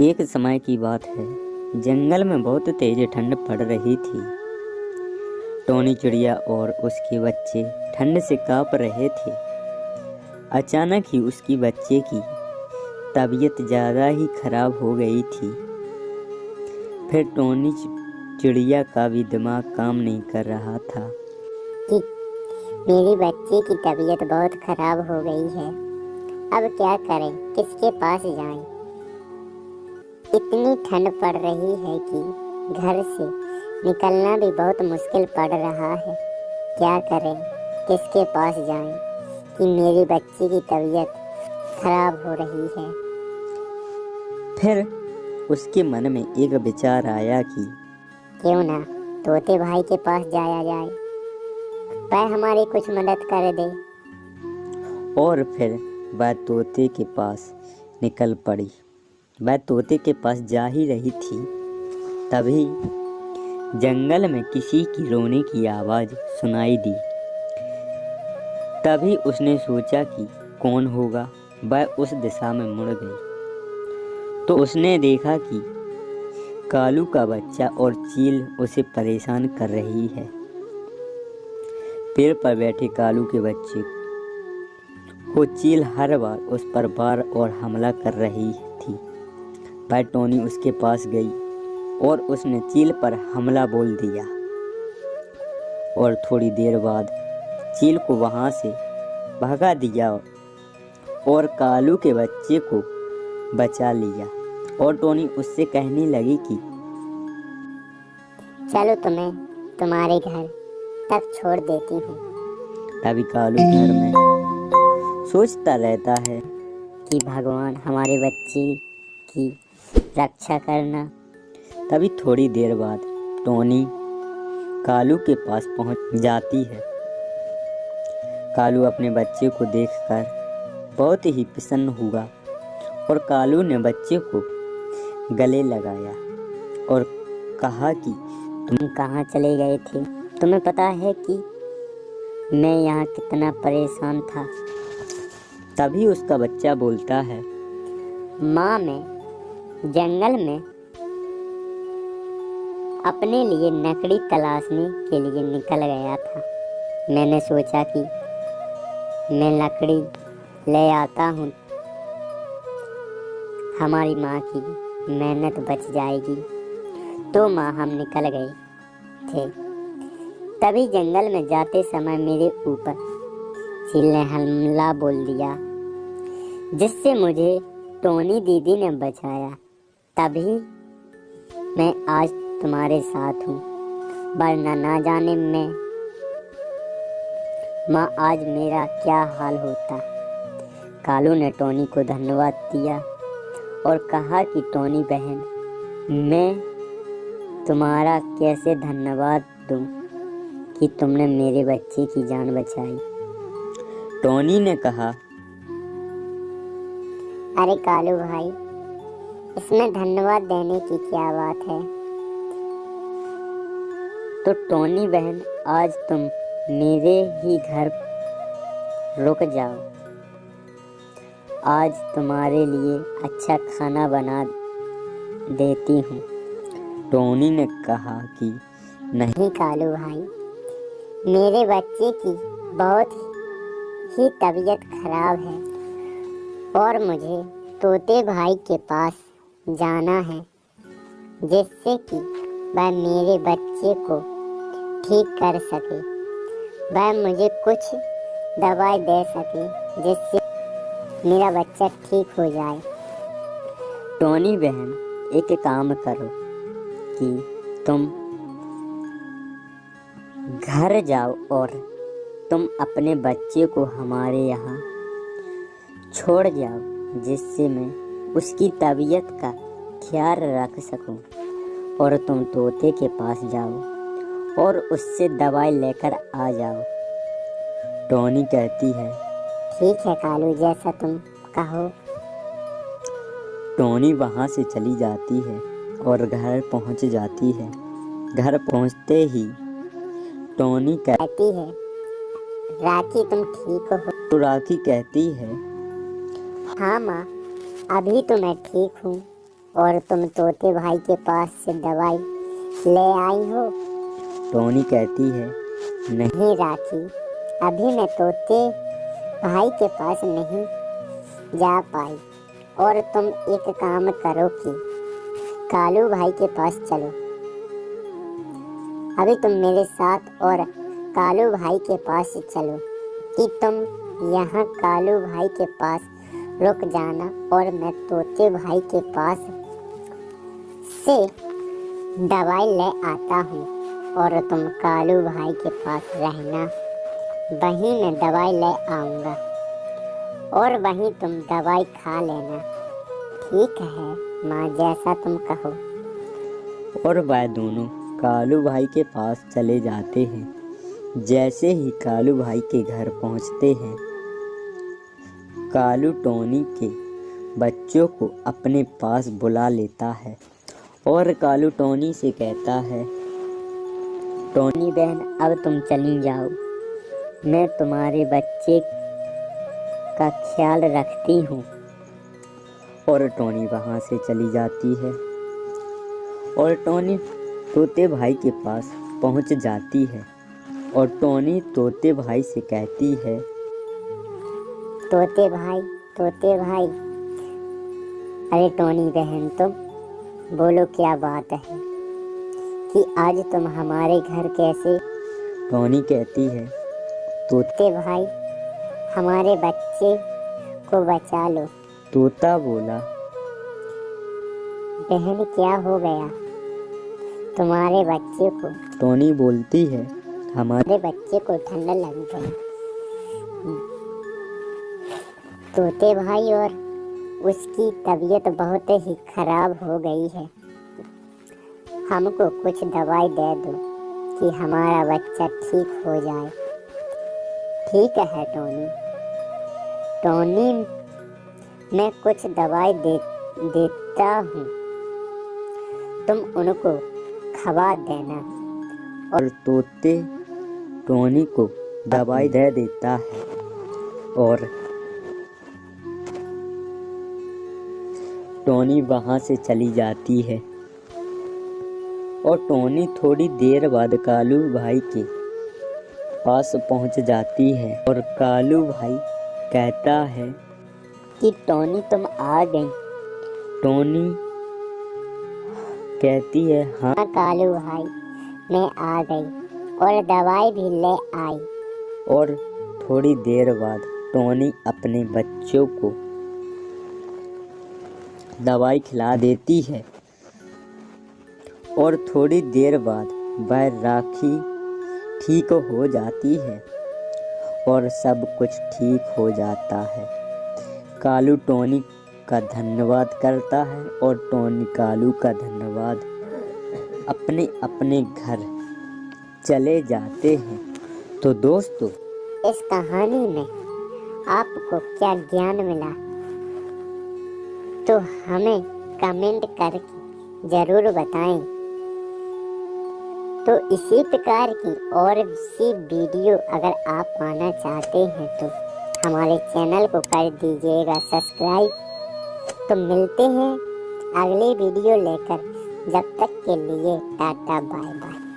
एक समय की बात है, जंगल में बहुत तेज ठंड पड़ रही थी। टोनी चिड़िया और उसके बच्चे ठंड से कांप रहे थे। अचानक ही उसकी बच्चे की तबीयत ज़्यादा ही खराब हो गई थी। फिर टोनी चिड़िया का भी दिमाग काम नहीं कर रहा था कि मेरी बच्ची की तबीयत बहुत खराब हो गई है। अब क्या करें, किसके पास जाएं? इतनी ठंड पड़ रही है कि घर से निकलना भी बहुत मुश्किल पड़ रहा है। क्या करें, किसके पास जाएं कि मेरी बच्ची की तबीयत खराब हो रही है। फिर उसके मन में एक विचार आया कि क्यों ना तोते भाई के पास जाया जाए, वह हमारी कुछ मदद कर दे। और फिर वह तोते के पास निकल पड़ी। वह तोते के पास जा ही रही थी, तभी जंगल में किसी की रोने की आवाज़ सुनाई दी। तभी उसने सोचा कि कौन होगा। वह उस दिशा में मुड़ गई तो उसने देखा कि कालू का बच्चा और चील उसे परेशान कर रही है। पेड़ पर बैठे कालू के बच्चे को चील हर बार उस पर वार और हमला कर रही थी। वह टोनी उसके पास गई और उसने चील पर हमला बोल दिया और थोड़ी देर बाद चील को वहां से भगा दिया और कालू के बच्चे को बचा लिया। और टोनी उससे कहने लगी कि चलो तुम्हें तुम्हारे घर तक छोड़ देती हूँ। तभी कालू घर में सोचता रहता है कि भगवान हमारे बच्चे की रक्षा करना। तभी थोड़ी देर बाद टोनी कालू के पास पहुंच जाती है। कालू अपने बच्चे को देखकर बहुत ही प्रसन्न हुआ और कालू ने बच्चे को गले लगाया और कहा कि तुम कहाँ चले गए थे? तुम्हें पता है कि मैं यहाँ कितना परेशान था। तभी उसका बच्चा बोलता है, माँ, मैं जंगल में अपने लिए लकड़ी तलाशने के लिए निकल गया था। मैंने सोचा कि मैं लकड़ी ले आता हूँ, हमारी माँ की मेहनत बच जाएगी। तो माँ, हम निकल गए थे। तभी जंगल में जाते समय मेरे ऊपर चील ने हमला बोल दिया, जिससे मुझे टोनी दीदी ने बचाया। तभी मैं आज तुम्हारे साथ हूँ, वरना ना जाने मैं माँ आज मेरा क्या हाल होता। कालू ने टोनी को धन्यवाद दिया और कहा कि टोनी बहन, मैं तुम्हारा कैसे धन्यवाद दूं कि तुमने मेरे बच्चे की जान बचाई। टोनी ने कहा, अरे कालू भाई, इसमें धन्यवाद देने की क्या बात है। तो टोनी बहन, आज तुम मेरे ही घर रुक जाओ। आज तुम्हारे लिए अच्छा खाना बना देती हूँ। टोनी ने कहा कि नहीं कालू भाई, मेरे बच्चे की बहुत ही तबीयत खराब है और मुझे तोते भाई के पास जाना है, जिससे कि वह मेरे बच्चे को ठीक कर सके। वह मुझे कुछ दवाई दे सके जिससे मेरा बच्चा ठीक हो जाए। टोनी बहन, एक काम करो कि तुम घर जाओ और तुम अपने बच्चे को हमारे यहाँ छोड़ जाओ, जिससे मैं उसकी तबीयत का ख्याल रख सकूं। और तुम तोते के पास जाओ और उससे दवाई लेकर आ जाओ। टोनी कहती है, ठीक है कालू, जैसा तुम कहो। टोनी वहाँ से चली जाती है और घर पहुँच जाती है। घर पहुँचते ही टोनी कहती है, राखी तुम ठीक हो? तो राखी कहती है, हाँ माँ, अभी तो मैं ठीक हूँ। और तुम तोते भाई के पास से दवाई ले आई हो? टोनी कहती है, नहीं। नहीं राखी, अभी मैं तोते भाई के पास नहीं जा पाई। और तुम एक काम करो कि कालू भाई के पास चलो। अभी तुम मेरे साथ और कालू भाई के पास चलो कि तुम यहाँ कालू भाई के पास रुक जाना और मैं तोते भाई के पास से दवाई ले आता हूँ और तुम कालू भाई के पास रहना। वहीं मैं दवाई ले आऊँगा और वहीं तुम दवाई खा लेना। ठीक है माँ, जैसा तुम कहो। और वह दोनों कालू भाई के पास चले जाते हैं। जैसे ही कालू भाई के घर पहुंचते हैं, कालू टोनी के बच्चों को अपने पास बुला लेता है और कालू टोनी से कहता है, टोनी बहन, अब तुम चली जाओ, मैं तुम्हारे बच्चे का ख्याल रखती हूँ। और टोनी वहाँ से चली जाती है और टोनी तोते भाई के पास पहुँच जाती है और टोनी तोते भाई से कहती है, तोते भाई, तोते भाई। अरे टोनी बहन, तुम बोलो क्या बात है कि आज तुम हमारे घर कैसे? टोनी कहती है, तोते भाई, हमारे बच्चे को बचा लो। तोता बोला, बहन क्या हो गया तुम्हारे बच्चे को? टोनी बोलती है, हमारे बच्चे को ठंड लग गई। तोते भाई, और उसकी तबीयत बहुत ही खराब हो गई है। हमको कुछ दवाई दे दो कि हमारा बच्चा ठीक हो जाए। ठीक है टोनी, टोनी मैं कुछ दवाई देता हूँ, तुम उनको खवा देना। और तोते टोनी को दवाई दे देता है और टोनी वहाँ से चली जाती है। और टोनी थोड़ी देर बाद कालू भाई के पास पहुँच जाती है और कालू भाई कहता है कि टोनी तुम आ गई। टोनी कहती है, हाँ कालू भाई, मैं आ गई और दवाई भी ले आई। और थोड़ी देर बाद टोनी अपने बच्चों को दवाई खिला देती है और थोड़ी देर बाद वह राखी ठीक हो जाती है और सब कुछ ठीक हो जाता है। कालू टोनी का धन्यवाद करता है और टोनी कालू का धन्यवाद अपने अपने घर चले जाते हैं। तो दोस्तों, इस कहानी में आपको क्या ज्ञान मिला तो हमें कमेंट करके ज़रूर बताएं। तो इसी प्रकार की और सी वीडियो अगर आप पाना चाहते हैं तो हमारे चैनल को कर दीजिएगा सब्सक्राइब। तो मिलते हैं अगले वीडियो लेकर, जब तक के लिए टाटा बाय बाय।